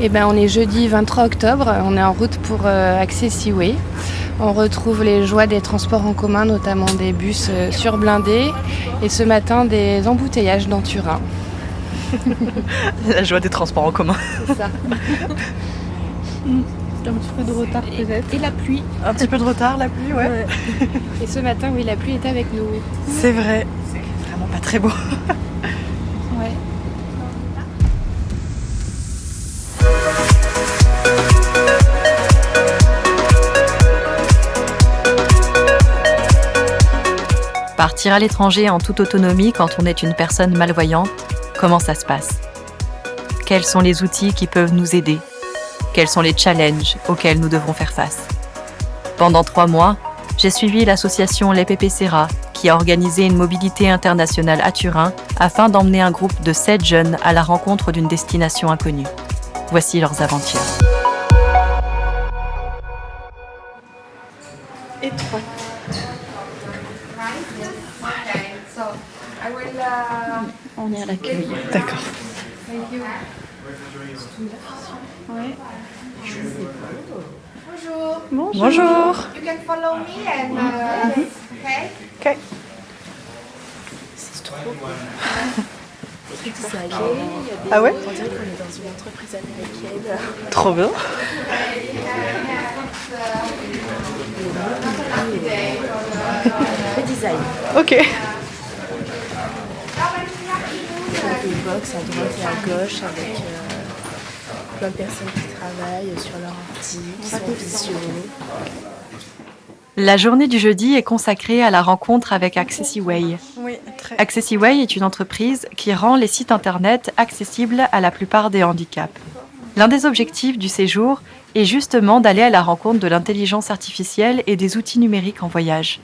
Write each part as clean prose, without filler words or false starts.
On est jeudi 23 octobre, on est en route pour Accessiway. On retrouve les joies des transports en commun, notamment des bus surblindés et ce matin des embouteillages dans Turin. La joie des transports en commun. C'est ça. Un petit peu de retard peut-être. Et la pluie. Un petit peu de retard, la pluie, ouais. Et ce matin, oui, la pluie est avec nous. C'est vrai, c'est vraiment pas très beau. Ouais. Partir à l'étranger en toute autonomie quand on est une personne malvoyante, comment ça se passe? Quels sont les outils qui peuvent nous aider? Quels sont les challenges auxquels nous devrons faire face? Pendant 3 mois, j'ai suivi l'association L'EPP Serra qui a organisé une mobilité internationale à Turin afin d'emmener un groupe de 7 jeunes à la rencontre d'une destination inconnue. Voici leurs aventures. Étroite. On est à l'accueil. D'accord. Ouais. Bonjour. Bonjour. You can follow me and okay. Ok. C'est trop. Ah ouais? On dirait qu'on est dans une entreprise américaine. Trop bien. Le design. Ok. Des box à droite et à gauche avec plein de personnes qui travaillent sur leur ordi, qui sont visuaux. La journée du jeudi est consacrée à la rencontre avec Accessiway. Oui, très. Accessiway est une entreprise qui rend les sites internet accessibles à la plupart des handicaps. L'un des objectifs du séjour est justement d'aller à la rencontre de l'intelligence artificielle et des outils numériques en voyage.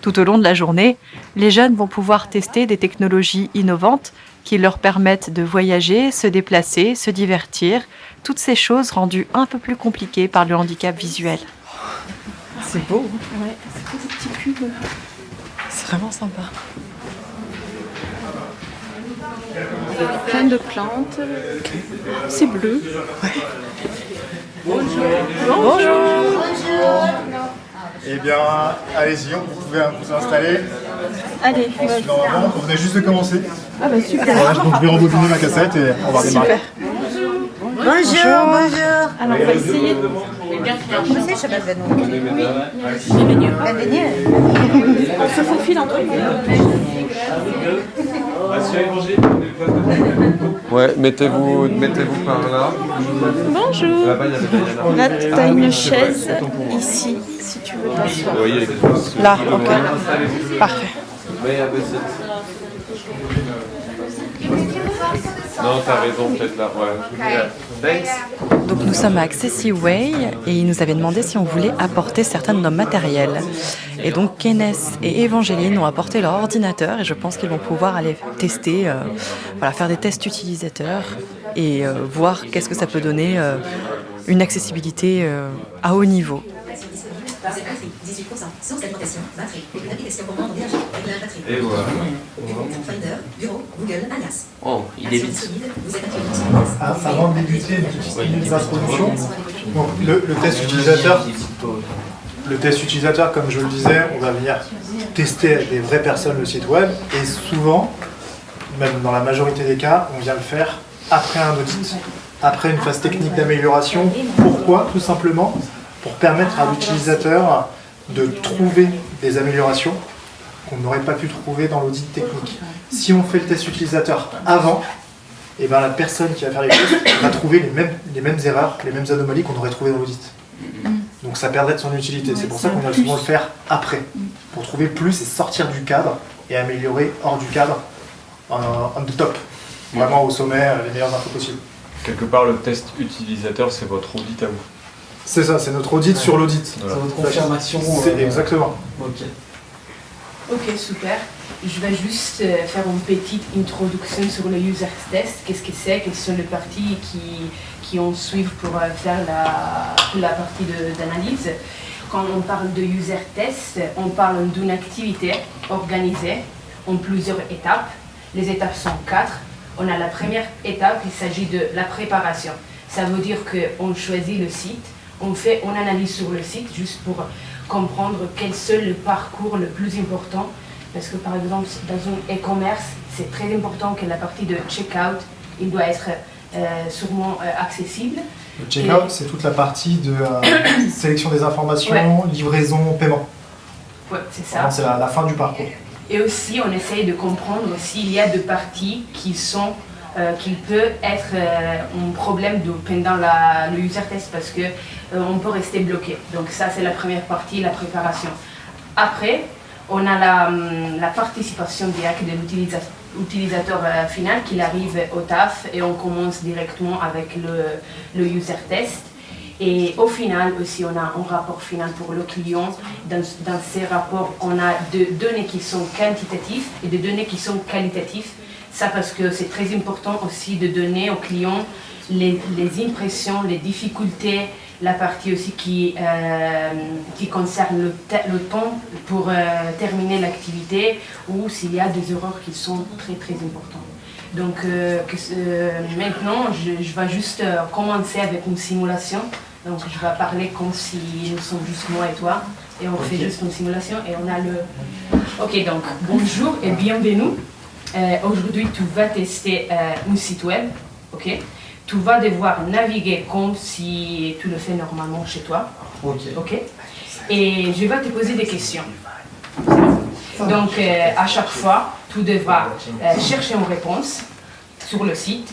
Tout au long de la journée, les jeunes vont pouvoir tester des technologies innovantes qui leur permettent de voyager, se déplacer, se divertir, toutes ces choses rendues un peu plus compliquées par le handicap visuel. C'est beau. Ouais, c'est des petits cubes. C'est vraiment sympa. Plein de plantes. C'est bleu. Bonjour. Eh bien, allez-y, vous pouvez vous installer. Allez, Normalement, on venait juste de commencer. ah bah super. Voilà, donc je vais rembobiner ma cassette et on va démarrer. Bonjour. Alors on va essayer. Você chama Venom? On se faufile entre nous. Ouais, mettez-vous par là. Bonjour. Là-bas, il y avait Diana. Là, t'as une chaise ici, si tu veux t'asseoir. Oui, il y a quelque chose. Là, ok. Parfait. Non, t'as raison, peut-être là. Ouais. Thanks. Donc nous sommes à Accessiway et ils nous avaient demandé si on voulait apporter certains de nos matériels. Et donc Kenneth et Evangeline ont apporté leur ordinateur et je pense qu'ils vont pouvoir aller tester, faire des tests utilisateurs et voir qu'est-ce que ça peut donner une accessibilité à haut niveau. Et voilà. Oh, il est vite. Avant de débuter une petite introduction, donc le test utilisateur, comme je le disais, on va venir tester avec des vraies personnes le site web et souvent, même dans la majorité des cas, on vient le faire après un audit, après une phase technique d'amélioration. Pourquoi? Tout simplement pour permettre à l'utilisateur de trouver des améliorations qu'on n'aurait pas pu trouver dans l'audit technique. Si on fait le test utilisateur avant, et ben la personne qui va faire les tests va trouver les mêmes erreurs, les mêmes anomalies qu'on aurait trouvées dans l'audit. Donc ça perdrait de son utilité. C'est pour ça qu'on va souvent le faire après, pour trouver plus et sortir du cadre et améliorer hors du cadre, on the top, vraiment au sommet, les meilleures infos possibles. Quelque part, le test utilisateur, c'est votre audit à vous. C'est ça, c'est notre audit sur l'audit. Voilà. C'est votre confirmation. Exactement. Ok. Ok, super. Je vais juste faire une petite introduction sur le user test. Qu'est-ce que c'est? Quelles sont les parties qui en suivent pour faire la partie d'analyse? Quand on parle de user test, on parle d'une activité organisée en plusieurs étapes. Les étapes sont 4. On a la première étape, il s'agit de la préparation. Ça veut dire qu'on choisit le site, on fait une analyse sur le site juste pour comprendre quel est le parcours le plus important. Parce que par exemple, dans un e-commerce, c'est très important que la partie de checkout, il doit être sûrement accessible. Le checkout, c'est toute la partie de sélection des informations, livraison, paiement. Ouais, c'est ça. C'est la fin du parcours. Et aussi, on essaye de comprendre s'il y a des parties qui peuvent être un problème pendant le user test parce qu'on peut rester bloqué. Donc ça, c'est la première partie, la préparation. Après, on a la participation directe de l'utilisateur final qui arrive au taf et on commence directement avec le user test. Et au final aussi, on a un rapport final pour le client. Dans ces rapports, on a des données qui sont quantitatives et des données qui sont qualitatives. Ça parce que c'est très important aussi de donner au client les impressions, les difficultés, la partie aussi qui concerne le temps pour terminer l'activité ou s'il y a des erreurs qui sont très très importantes. Donc maintenant, je vais juste commencer avec une simulation. Donc je vais parler comme si nous sommes juste moi et toi. Et on fait juste une simulation et on a le... Ok, donc bonjour et bienvenue. Aujourd'hui, tu vas tester un site web. Ok. Tu vas devoir naviguer comme si tu le fais normalement chez toi. Ok. Et je vais te poser des questions. Donc, à chaque fois, tu devras chercher une réponse sur le site.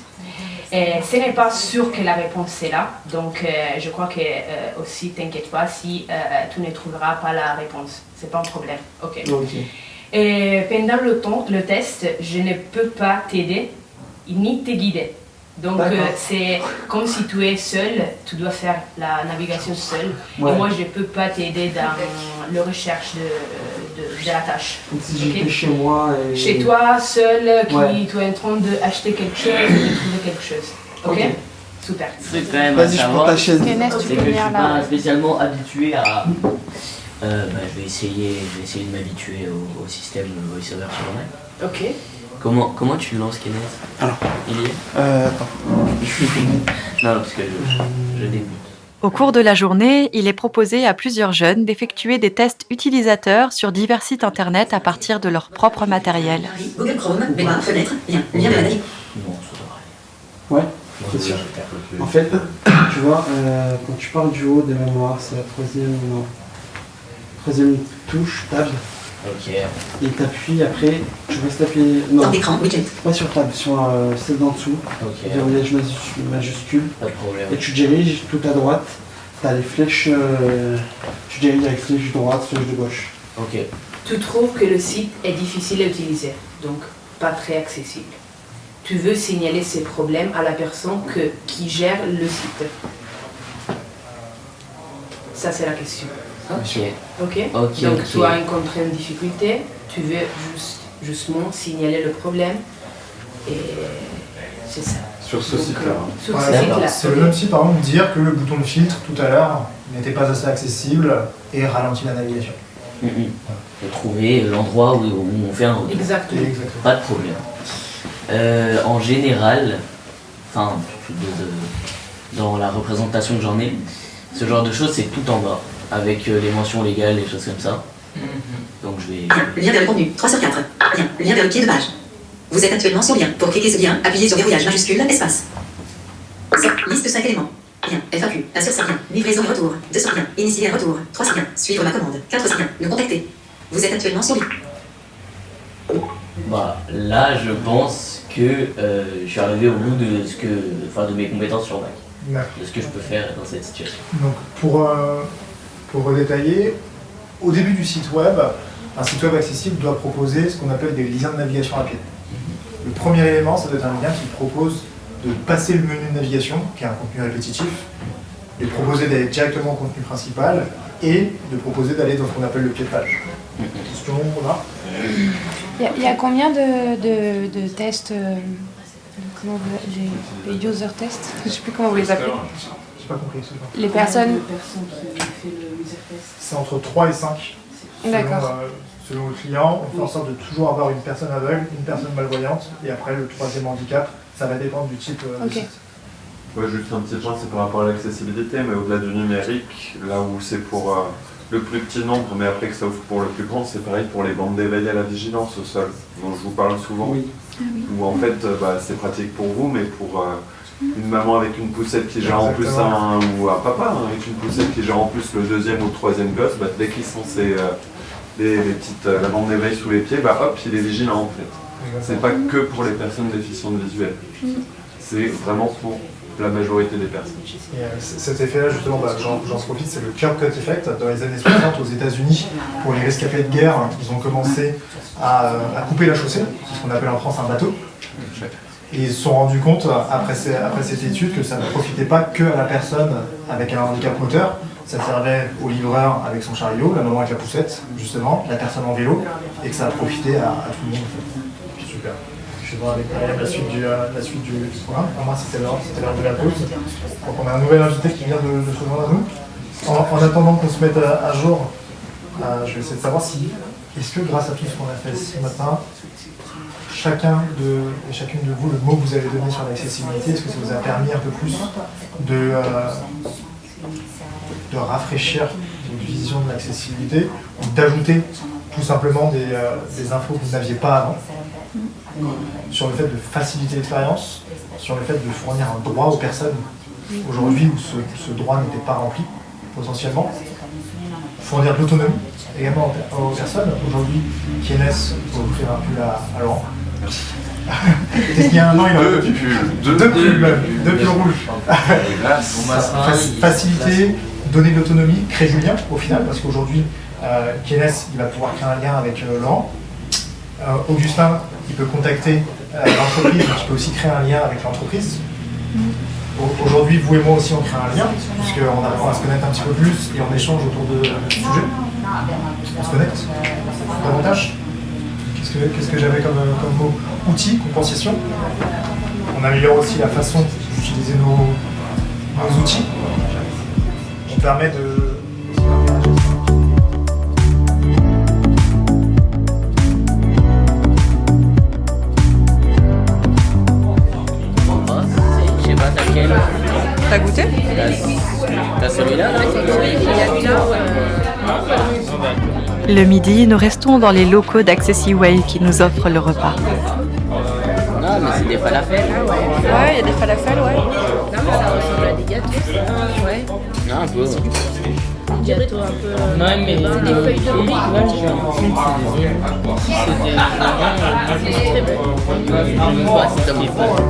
Et ce n'est pas sûr que la réponse est là. Donc, je crois que aussi, t'inquiète pas si tu ne trouveras pas la réponse. C'est pas un problème. Ok. Et pendant le test, je ne peux pas t'aider ni te guider. Donc c'est comme si tu es seul, tu dois faire la navigation seul. Ouais. Et moi je ne peux pas t'aider dans la recherche de la tâche. Donc si j'étais chez moi et... Chez toi, seul, tu es en train d'acheter quelque chose et de trouver quelque chose. Ok. Super. C'est quand même à savoir, c'est que je ne suis pas spécialement habitué à... je vais essayer de m'habituer au système VoiceOver sur Mac. Ok. Comment tu le lances, Kenneth? Alors, il y est attends. Non, parce que je débute. Au cours de la journée, il est proposé à plusieurs jeunes d'effectuer des tests utilisateurs sur divers sites internet à partir de leur propre matériel. Google Chrome, mémoire, fenêtre, lien de la navigation. Non, ça devrait aller. Ouais, c'est sûr. En fait, tu vois, quand tu parles du haut de mémoire, c'est la troisième touche, tab. Ok. Et t'appuies après, tu restes appuyé. Non, dans l'écran, widget. Pas sur tab, sur celle d'en dessous. Ok. Verrouillage majuscule. Pas de problème. Et tu diriges tout à droite. T'as les flèches. Tu diriges avec flèche droite, flèche de gauche. Ok. Tu trouves que le site est difficile à utiliser, donc pas très accessible. Tu veux signaler ces problèmes à la personne qui gère le site. Ça, c'est la question. Ok. Ok. Donc tu as rencontré une difficulté, tu veux justement signaler le problème et c'est ça. Sur ce site-là. Sur ce site-là. C'est le même site par exemple dire que le bouton de filtre tout à l'heure n'était pas assez accessible et ralentit la navigation. Faut trouver l'endroit où on fait un retour. Exactement. Pas de problème. En général, enfin, dans la représentation que j'en ai, ce genre de choses c'est tout en bas, avec les mentions légales, les choses comme ça. Donc je vais... Lien vers le contenu, 3 sur 4. Lien vers le pied de page. Vous êtes actuellement sur lien. Pour cliquer ce lien, appuyez sur verrouillage majuscule, espace. Liste 5 éléments. Lien, FAQ, 1 sur 5 liens. Livraison et retour, 2 sur 1. Initier un retour, 3 sur 1. Suivre ma commande, 4 sur 1. Nous contacter. Vous êtes actuellement sur lien. Bah, là, je pense que je suis arrivé au bout de mes compétences sur Mac. De ce que je peux faire dans cette situation. Donc, pour redétailler, au début du site web, un site web accessible doit proposer ce qu'on appelle des liens de navigation rapide. Le premier élément, ça doit être un lien qui propose de passer le menu de navigation, qui est un contenu répétitif, de proposer d'aller directement au contenu principal et de proposer d'aller dans ce qu'on appelle le pied de page. Question là. Il y a combien de tests les user tests? Je ne sais plus comment vous les appelez. J'ai pas compris. Les personnes qui fait le user test. C'est entre 3 et 5. D'accord. Selon le client, on fait en sorte de toujours avoir une personne aveugle, une personne malvoyante, et après le troisième handicap, ça va dépendre du type de site. Ouais, juste un petit point, c'est par rapport à l'accessibilité, mais au-delà du numérique, là où c'est pour le plus petit nombre, mais après que ça ouvre pour le plus grand, c'est pareil pour les bandes d'éveil à la vigilance au sol, dont je vous parle souvent. Oui. Où en fait, c'est pratique pour vous, mais pour une maman avec une poussette qui gère en plus ou un papa avec une poussette qui gère en plus le deuxième ou le troisième gosse, dès qu'ils sont la bande d'éveil sous les pieds, hop, il est vigilant en fait. C'est pas que pour les personnes déficientes visuelles. C'est vraiment pour la majorité des personnes. Et cet effet-là, justement, j'en profite, c'est le curb cut effect. Dans les années 60, aux États-Unis, pour les rescapés de guerre, ils ont commencé à couper la chaussée, ce qu'on appelle en France un bateau. Et ils se sont rendus compte, après cette étude, que ça ne profitait pas que à la personne avec un handicap moteur. Ça servait au livreur avec son chariot, la maman avec la poussette, justement, la personne en vélo, et que ça a profité à tout le monde. En fait. Super. Je vais voir avec la suite du programme. Pour moi, c'était l'heure de la pause. Donc, on a un nouvel invité qui vient de se joindre à nous. En attendant qu'on se mette à jour, je vais essayer de savoir est-ce que grâce à tout ce qu'on a fait ce matin, chacun et chacune de vous, le mot que vous avez donné sur l'accessibilité, est-ce que ça vous a permis un peu plus de rafraîchir votre vision de l'accessibilité ou d'ajouter tout simplement des infos que vous n'aviez pas avant sur le fait de faciliter l'expérience, sur le fait de fournir un droit aux personnes aujourd'hui où ce droit n'était pas rempli potentiellement, fournir de l'autonomie également aux personnes. Aujourd'hui, Kienes, pour vous faire un pull à Laurent. Merci. Peut-être qu'il y a un an, il aurait deux pulls rouges. Faciliter, donner de l'autonomie, créer du lien au final, parce qu'aujourd'hui, Kienes, il va pouvoir créer un lien avec Laurent. Augustin, il peut contacter l'entreprise, mais il peut aussi créer un lien avec l'entreprise. Aujourd'hui, vous et moi aussi, on crée un lien, puisqu'on apprend à se connaître un petit peu plus et on échange autour de ce sujet. On se connecte davantage. Qu'est-ce que j'avais comme mot? Outils, compensation. On améliore aussi la façon d'utiliser nos outils. On permet de... Je sais pas, t'as quel? T'as goûté? T'as celui-là? Le midi, nous restons dans les locaux d'Accessiway qui nous offrent le repas. Non, mais c'est des falafels. Ouais, il y a des falafels, ouais. Non, mais ça ressemble à des gâteaux. Ouais. Non, un peu. On dirait toi un peu. Non, mais c'est des feuilles de riz. C'est très bon. Ouais, c'est comme les pâtes.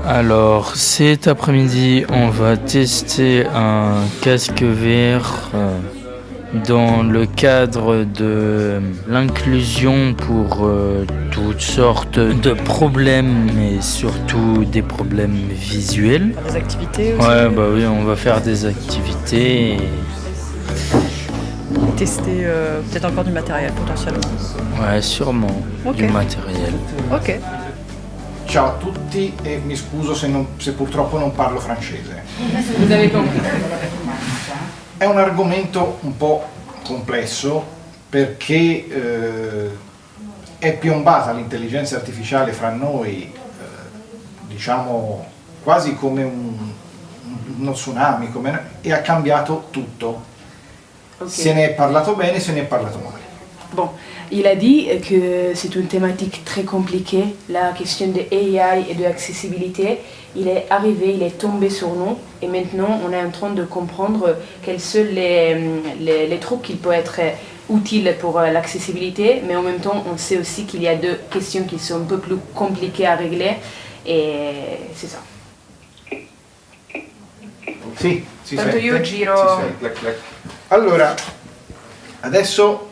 Alors cet après-midi, on va tester un casque VR dans le cadre de l'inclusion pour toutes sortes de problèmes, mais surtout des problèmes visuels. Des activités aussi. Ouais, bah oui, on va faire des activités. Et tester peut-être encore du matériel potentiellement. Ouais, sûrement du matériel. Ok. Ciao a tutti e mi scuso se purtroppo non parlo francese. Vous avez compris. È un argomento un po' complesso perché è piombata l'intelligenza artificiale fra noi, diciamo quasi come uno tsunami, e ha cambiato tutto. Okay. Se ne è parlato bene, se ne è parlato male. Bon, il a dit que c'est une thématique très compliquée, la question de AI et de accessibilité. Il est arrivé, il est tombé sur nous et maintenant on est en train de comprendre quels sont les trucs qui peuvent être utiles pour l'accessibilité, mais en même temps on sait aussi qu'il y a deux questions qui sont un peu plus compliquées à régler et c'est ça. Sì, si Tanto sente? io giro... Si sente. Allora, adesso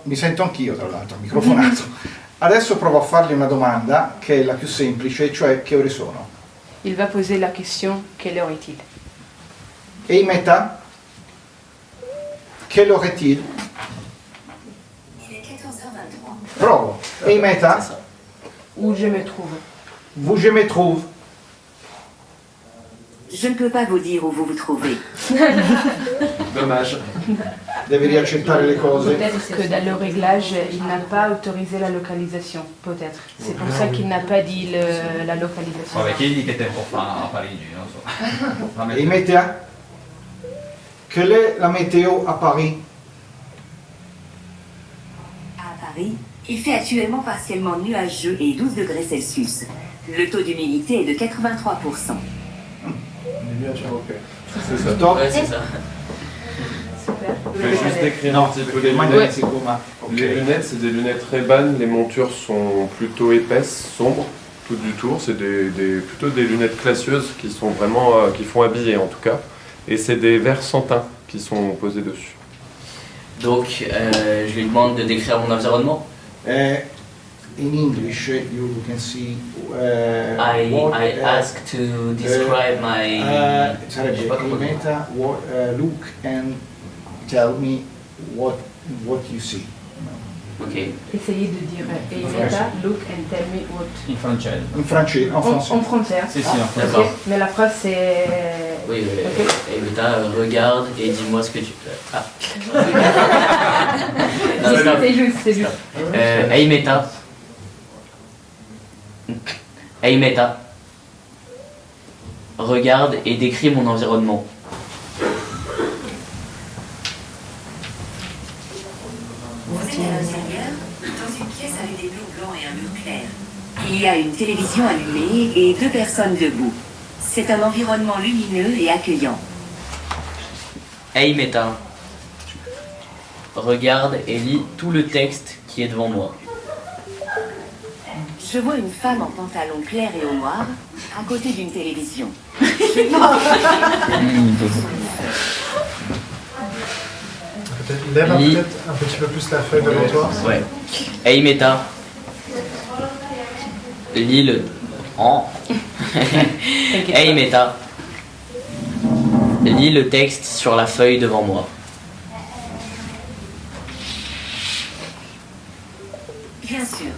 mi sento anch'io tra l'altro, microfonato. Adesso provo a fargli una domanda che è la più semplice, cioè che ore sono? Il va poser la question, quelle heure est-il? Et Meta, quelle heure est-il? Il est 14h23. Provo. Et Meta, Où je me trouve? vous je me trouve? Je ne peux pas vous dire où vous vous trouvez. Dommage. deve riaccettare le cose. Peut-être que dans le réglage, il n'a pas autorisé la localisation, peut-être. C'est pour ça qu'il n'a pas dit la localisation. Vabbè, chiedi che tempo fa a Parigi, non so. Et météo. Quelle est la météo à Paris? À Paris, il fait actuellement partiellement nuageux et 12 degrés Celsius. Le taux d'humidité est de 83%. C'est ça. Top. Ouais, c'est ça. Super. Je vais juste décrire un petit peu les lunettes. Les lunettes, c'est des lunettes Ray-Ban. Les montures sont plutôt épaisses, sombres, tout du tour. C'est plutôt des lunettes classieuses qui sont vraiment, qui font habiller en tout cas. Et c'est des verres sans teint qui sont posés dessus. Donc, je lui demande de décrire mon environnement. In English, you can see. I ask to describe my. Sarebbe Eimeta, look and tell me what you see. Ok. Essayez de dire Eimeta, look and tell me what. In francese. In francese, en français. En français. Hein. Sì, sì, en français. D'accord. Mais la phrase c'est. Oui, Eimeta, regarde et dis-moi ce que tu peux. Ah. Non, stop. C'est juste, c'est juste. Eimeta. Eimeta. Regarde et décris mon environnement. Vous êtes à l'intérieur, dans une pièce avec des murs blancs et un mur clair. Il y a une télévision allumée et 2 personnes debout. C'est un environnement lumineux et accueillant. Eimeta. Regarde et lis tout le texte qui est devant moi. Je vois une femme en pantalon clair et au noir, à côté d'une télévision. Lève peut-être un petit peu plus la feuille devant toi. Ouais. Eimeta. Lis le. Eimeta. Lis le texte sur la feuille devant moi. Bien sûr.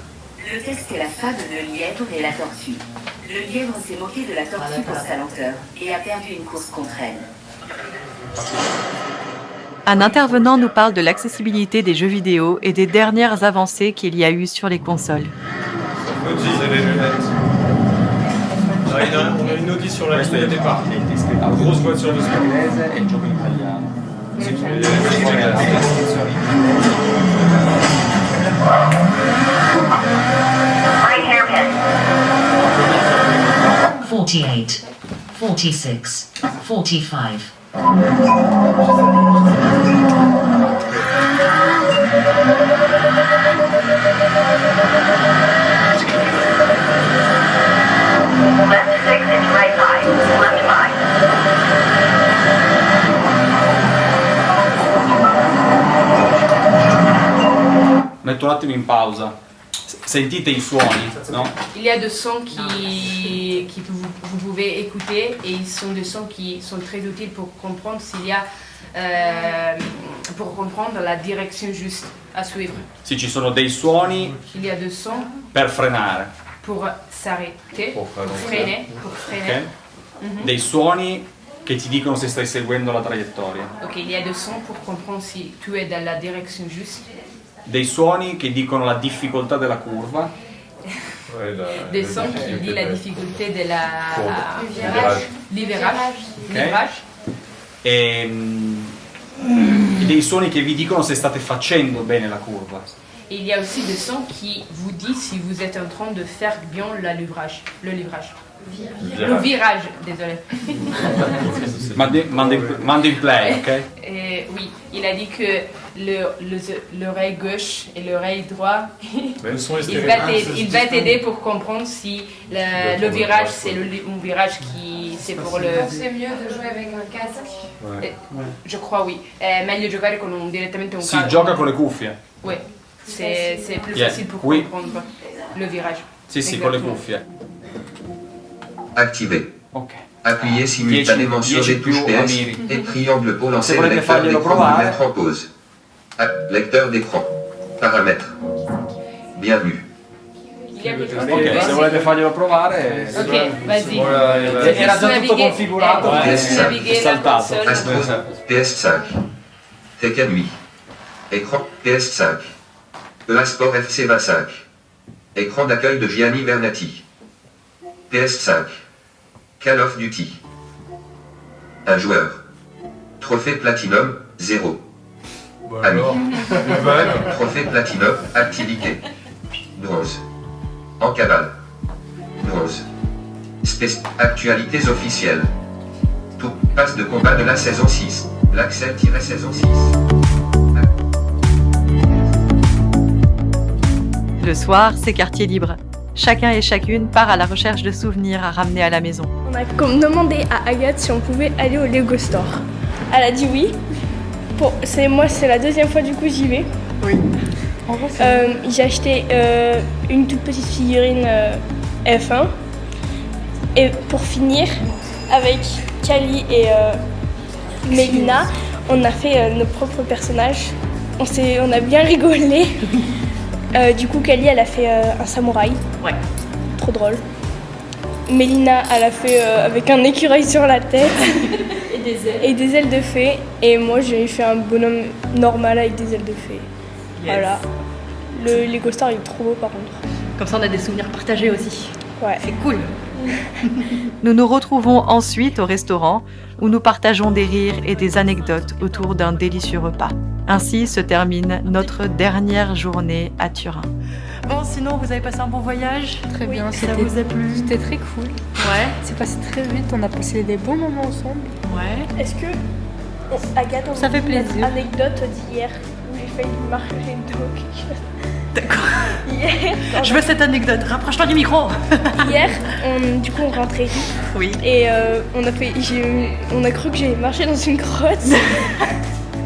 Le texte est la fable de lièvre et la tortue. Le lièvre s'est moqué de la tortue pour sa lenteur et a perdu une course contre elle. Un intervenant nous parle de l'accessibilité des jeux vidéo et des dernières avancées qu'il y a eu sur les consoles. Audi, c'est les lunettes. On a une Audi sur la ligne de départ. Une grosse voiture de sport. E il gioco in italiano. Sì, 48, 46, 45. Left 6 into right 5, left 5. Metto un attimo in pausa. Sentite i suoni, no? Il y a des sons que vous pouvez écouter et ils sont des sons qui sont très utiles pour comprendre s'il y a pour comprendre la direction juste à suivre. Sì, ci sono dei suoni Il y a des sons per frenare, pour s'arrêter, pour freiner. ok? Dei suoni che ti dicono se stai seguendo la traiettoria. Ok, il y a des sons pour comprendre si tu es dans la direction juste. Dei suoni che dicono la difficoltà della curva. Des sons qui disent la difficulté de la virage. livrage. E dei suoni che vi dicono se state facendo bene la curva. Il y a aussi des sons qui vous disent si vous êtes en train de faire bien le livrage. Le virage, désolé. Mando in play, ok? Oui, il a dit que l'oreille gauche et l'oreille droite, il va t'aider pour comprendre si le virage c'est un virage qui c'est pour le. C'est mieux de jouer avec un casque. Je crois oui. Meglio giocare con direttamente un Si casque. gioca con le cuffie. Oui, c'est plus facile pour comprendre le virage. Sì, con le cuffie. Activé. Ok. Appuyez simultanément sur les touches PS et triangle pour lancer Se le volete lecteur farglielo d'écran ou provare. mettre en pause. Lecteur d'écran. Paramètres. Bien vu. Il y a quelque chose Ok, se volete farglielo provare. Ok, vas-y. Era già tutto configurato, PS5. è saltato. Astro PS5. Tekken 8. Écran PS5. EA Sport FC 25. Écran d'accueil de Gianni Bernati. PS5. Call of Duty. Un joueur. Trophée Platinum, 0. Ami. Trophée Platinum, activité. Bronze. En cavale. Bronze. Actualités officielles. Tout passe de combat de la saison 6. L'accès-saison 6. Le soir, c'est quartier libre. Chacun et chacune part à la recherche de souvenirs à ramener à la maison. On a comme demandé à Agathe si on pouvait aller au Lego Store. Elle a dit oui. C'est la deuxième fois du coup j'y vais. Oui. J'ai acheté une toute petite figurine F1. Et pour finir, avec Kali et Mélina, on a fait nos propres personnages. On a bien rigolé. Du coup, Kali, elle a fait un samouraï. Ouais. Trop drôle. Mélina, elle a fait avec un écureuil sur la tête. Et des ailes de fée. Et moi, j'ai fait un bonhomme normal avec des ailes de fée. Yes. Voilà. Le Lego Star, il est trop beau par contre. Comme ça, on a des souvenirs partagés aussi. Ouais. C'est cool. Nous nous retrouvons ensuite au restaurant où nous partageons des rires et des anecdotes autour d'un délicieux repas. Ainsi se termine notre dernière journée à Turin. Bon, sinon, vous avez passé un bon voyage? Très bien, ça vous a plu? C'était très cool. Ouais. C'est passé très vite, on a passé des bons moments ensemble. Ouais. Est-ce que, Agathe, Ça fait plaisir. Une anecdote d'hier où j'ai failli marcher dos quelque chose. D'accord. Hier, Je veux cette anecdote. Rapproche-toi du micro. Hier, on rentrait. Oui. Et on a cru que j'allais marcher dans une grotte.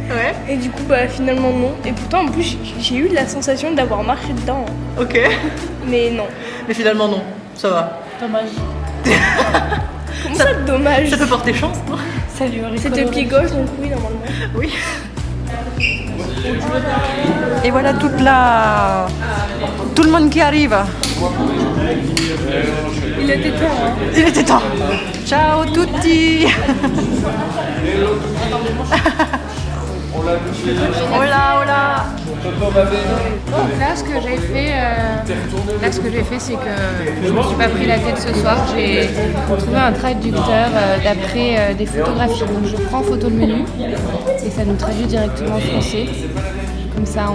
Ouais. Et du coup, finalement non. Et pourtant, en plus, j'ai eu la sensation d'avoir marché dedans. Ok. Mais non. Mais finalement, non. Ça va. Dommage. Comment ça, dommage? Ça peut porter chance, non? C'était le pied gauche, donc oui, normalement. Oui. Et voilà tout le monde qui arrive. Il était temps, hein. Il était temps. Ciao tutti. Hola, hola. Là, ce que j'ai fait, c'est que je ne me suis pas pris la tête ce soir. J'ai trouvé un traducteur d'après des photographies. Donc je prends photo le menu et ça nous traduit directement en français. Comme ça,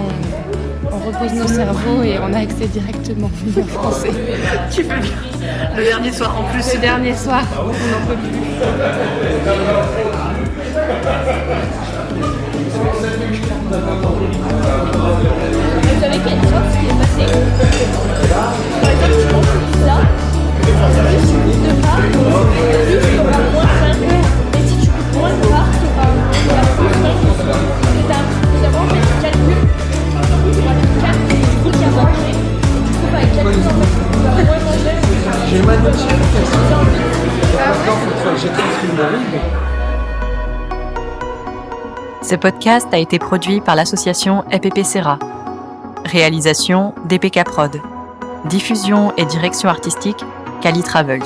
on repose nos cerveaux et on a accès directement au menu en français. Tu fais bien. Le dernier soir en plus. Le dernier soir, on n'en peut plus. Vous savez qu'il y a une chose qui est passée. Par exemple, tu manges une pizza, et si tu coupes de part, tu auras moins 5 heures. Et si tu coupes moins de part, tu auras plus 5 heures. C'est vraiment fait du calcul. Tu auras les 4 trucs à manger. Du coup, avec 4 trucs, en fait, tu vas moins manger. J'ai ma notice. Maintenant, il faut que j'étais ce qu'il m'arrive. Ce podcast a été produit par l'association EPP Serra. Réalisation DPK Prod. Diffusion et direction artistique Kali Travels.